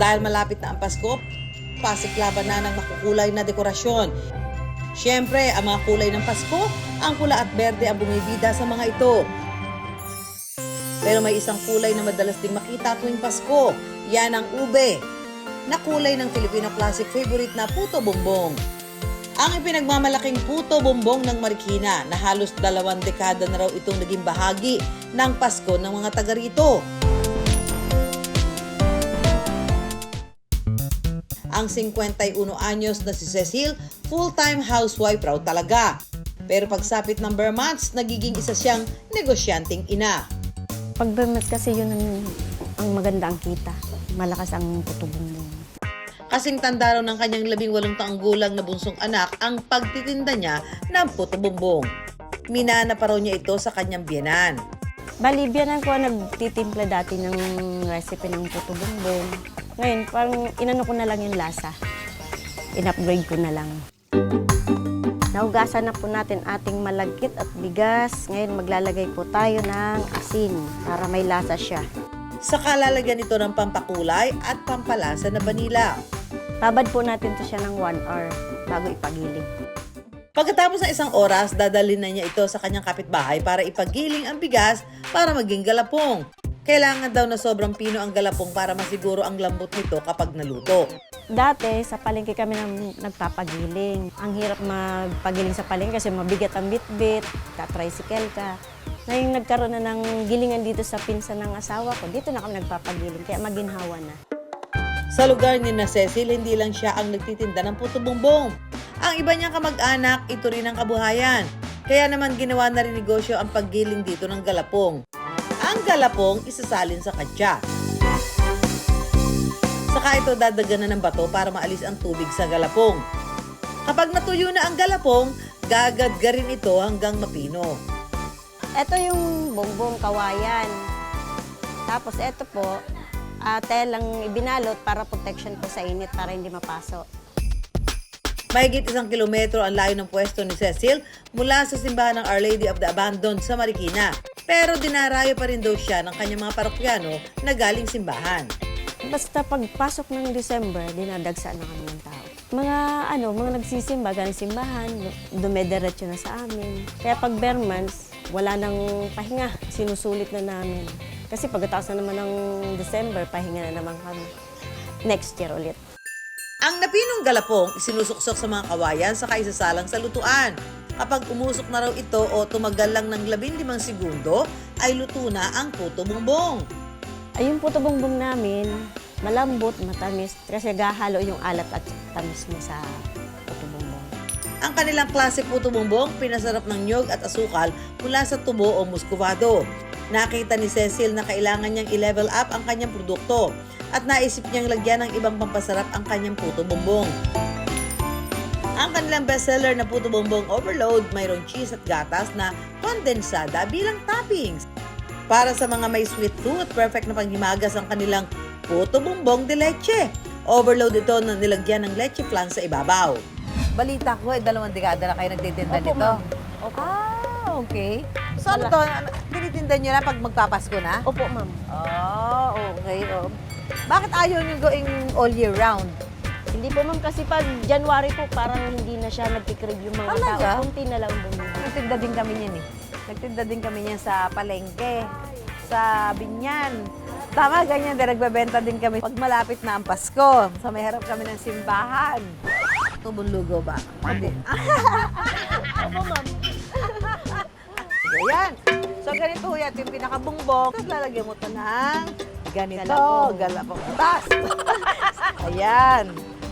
Dahil malapit na ang Pasko, pasiklaban na ng makukulay na dekorasyon. Siyempre, ang mga kulay ng Pasko, ang pula at berde ang bumibida sa mga ito. Pero may isang kulay na madalas ding makita tuwing Pasko. Yan ang ube, na kulay ng Filipino classic favorite na puto bumbong. Ang ipinagmamalaking puto bumbong ng Marikina na halos 2 dekada na raw itong naging bahagi ng Pasko ng mga taga rito. Ang 51 anyos na si Cecil, full-time housewife raw talaga. Pero pagsapit ng bare months, nagiging isa siyang negosyanteng ina. Pag bare months kasi yun ang maganda ang kita. Malakas ang puto bumbong. Kasing tanda raw ng kanyang 18 taong gulang na bunsong anak ang pagtitinda niya ng puto bumbong. Minana pa raw niya ito sa kanyang biyenan. Bali, biyanan ko nagtitimpla dati ng recipe ng puto bumbong. Ngayon, parang inano ko na lang yung lasa. In-upgrade ko na lang. Nahugasan na po natin ating malagkit at bigas. Ngayon, maglalagay po tayo ng asin para may lasa siya. Saka lalagyan ito ng pampakulay at pampalasa na vanila. Babad po natin to siya ng 1 hour bago ipagiling. Pagkatapos ng 1 oras, dadalhin na niya ito sa kanyang kapitbahay para ipagiling ang bigas para maging galapong. Kailangan daw na sobrang pino ang galapong para masiguro ang lambot nito kapag naluto. Dati, sa palengke kami nagpapagiling. Ang hirap magpagiling sa palengke kasi mabigat ang bitbit, ka-tricycle ka. Ngayon nagkaroon na ng gilingan dito sa pinsan ng asawa ko. Dito na kami nagpapagiling, kaya maginhawa na. Sa lugar ni na Cecil, hindi lang siya ang nagtitinda ng puto bumbong. Ang iba niyang kamag-anak, ito rin ang kabuhayan. Kaya naman ginawa na rin negosyo ang paggiling dito ng galapong. Ang galapong isasalin sa katsa. Saka ito dadaganan ng bato para maalis ang tubig sa galapong. Kapag natuyo na ang galapong, gagadgarin ito hanggang mapino. Ito yung bongbong kawayan. Tapos ito po, telang ibinalot para protection po sa init para hindi mapaso. Mahigit 1 kilometro ang layo ng pwesto ni Cecil mula sa simbahan ng Our Lady of the Abandoned sa Marikina. Pero dinarayo pa rin daw siya ng kanyang mga parokyano na galing simbahan. Basta pagpasok ng December, dinadagsaan na kami ng tao. Mga nagsisimba, galing simbahan, dumediretso na sa amin. Kaya pag bare months, wala nang pahinga, sinusulit na namin. Kasi pagkatapos na naman ng December, pahinga na naman kami. Next year ulit. Ang napinong galapong isinusuksok sa mga kawayan saka isasalang sa lutuan. Kapag umusok na raw ito o tumagal lang ng 15 segundo, ay luto na ang puto bumbong. Ay, yung puto bumbong namin, malambot, matamis, kasi gahalo yung alat at tamis mo sa puto bumbong. Ang kanilang klase puto bumbong, pinasarap ng nyog at asukal mula sa tubo o muscovado. Nakita ni Cecil na kailangan niyang i-level up ang kanyang produkto at naisip niyang lagyan ng ibang pampasarap ang kanyang puto bumbong. Ang kanilang bestseller na puto bumbong overload, mayroong cheese at gatas na kondensada bilang toppings. Para sa mga may sweet tooth, perfect na panghimagas ang kanilang puto bumbong de leche. Overload ito na nilagyan ng leche flan sa ibabaw. Balita ko, 2 dekada na kayo nagtitinda nito. Opo. Ah, okay. So ano to? Tinitinda nyo na pag magpapasko na? Opo, ma'am. Oh, okay. Oh. Bakit ayaw nyo going all year round? Hindi po, ma'am, kasi pag January po, parang hindi na siya nagkikrib yung mga Talaga? tao. Kunti na lang bumili. Nagtinda din kami niyan eh. Nagtinda din kami niyan sa palengke, sa Binyan. Tama, ganyan din. Nagbebenta din kami pag malapit na ang Pasko. Sa may harap kami ng simbahan. Tubong lugo ba? Hindi. Opo, ma'am. Ayan. So, ganito yan. Yung pinakabungbong. Tapos lalagyan mo ito ng ganito. Galapong. Galapong. Tas. Ayan.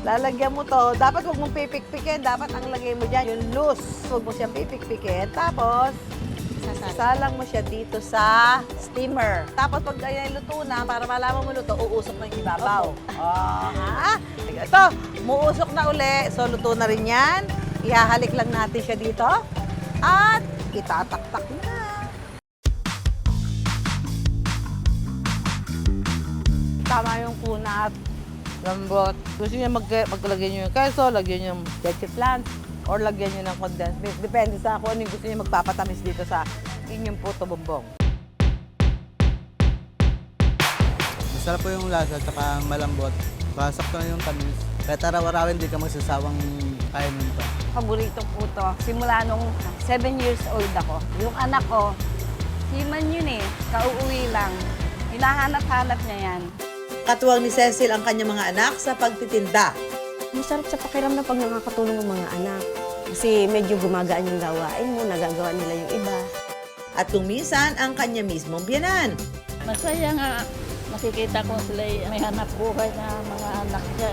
Lalagyan mo to. Dapat huwag mong pipikpikin. Dapat ang lagay mo dyan yung loose. Huwag mo siyang pipikpikin. Tapos, sasalang mo siya dito sa steamer. Tapos pag ayan luto na, para malaman mo luto, uusok na yung ibabaw. Oh, ha? Ito, muusok na uli. So, luto na rin yan. Ihahalik lang natin siya dito. At itataktak na. Tama yung kunat. Lambot. Gusto niya maglagay niyo yung queso, lagyan niyo yung leche flan, or lagyan niyo ng condensed milk. Depende sa kung ano yung gusto niya magpapatamis dito sa inyong puto bumbong. Masarap po yung lasa, tsaka malambot. Kasakto na yung tamis. Kahit araw-arawin, di ka magsasawang kainin pa. Paborito po to. Simula nung 7 years old ako. Yung anak ko, himan yun eh. Kauuwi lang. Hinahanap-hanap niya yan. Katuwang ni Cecil ang kanyang mga anak sa pagtitinda. Masarap sa pakiramdam pag nakakatulong ang mga anak. Kasi medyo gumagaan yung gawain mo, nagagawa nila yung iba. At kung minsan, ang kanya mismong biyanan. Masaya nga makikita ko sila may hanap buhay na mga anak niya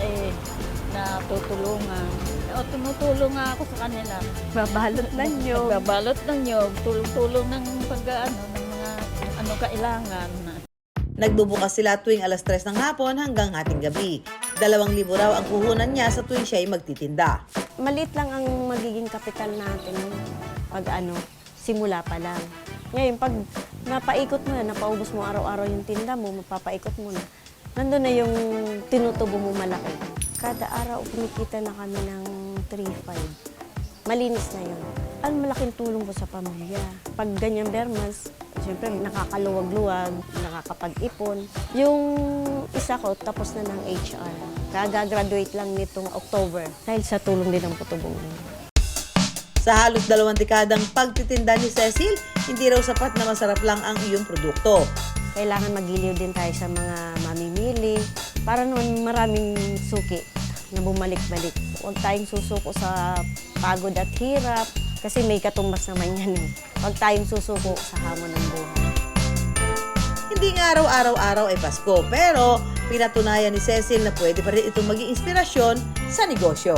na tutulungan. O tumutulong nga ako sa kanila. Babalot na nyo. Nagbabalot ng nyog, tulong-tulong ng ng mga kailangan. Nagbubukas sila tuwing alas 3 ng hapon hanggang hating gabi. 2,000 raw ang puhunan niya sa tuwing siya ay magtitinda. Maliit lang ang magiging kapital natin pag simula pa lang. Ngayon, pag napaikot mo na, napaubos mo araw-araw yung tinda mo, mapapaikot mo na, nandun na yung tinutubo mo malaki. Kada araw, kumikita na kami ng 3-5. Malinis na yun. Ang malaking tulong po sa pamilya. Pag ganyan bermas, siyempre nakakaluwag-luwag, nakakapag-ipon. Yung isa ko, tapos na ng HR. Kagagraduate lang nitong October dahil sa tulong din ng putubong. Sa halos 2 dekadang pagtitinda ni Cecil, hindi raw sapat na masarap lang ang iyong produkto. Kailangan magiliw din tayo sa mga mamimili para naman maraming suki na bumalik-balik. Huwag tayong susuko sa pagod at hirap kasi may katumbas naman yan eh. Huwag tayong susuko sa hamon ng buhay. Hindi nga araw-araw ay Pasko, pero pinatunayan ni Cecil na pwede pa rin itong maging inspirasyon sa negosyo.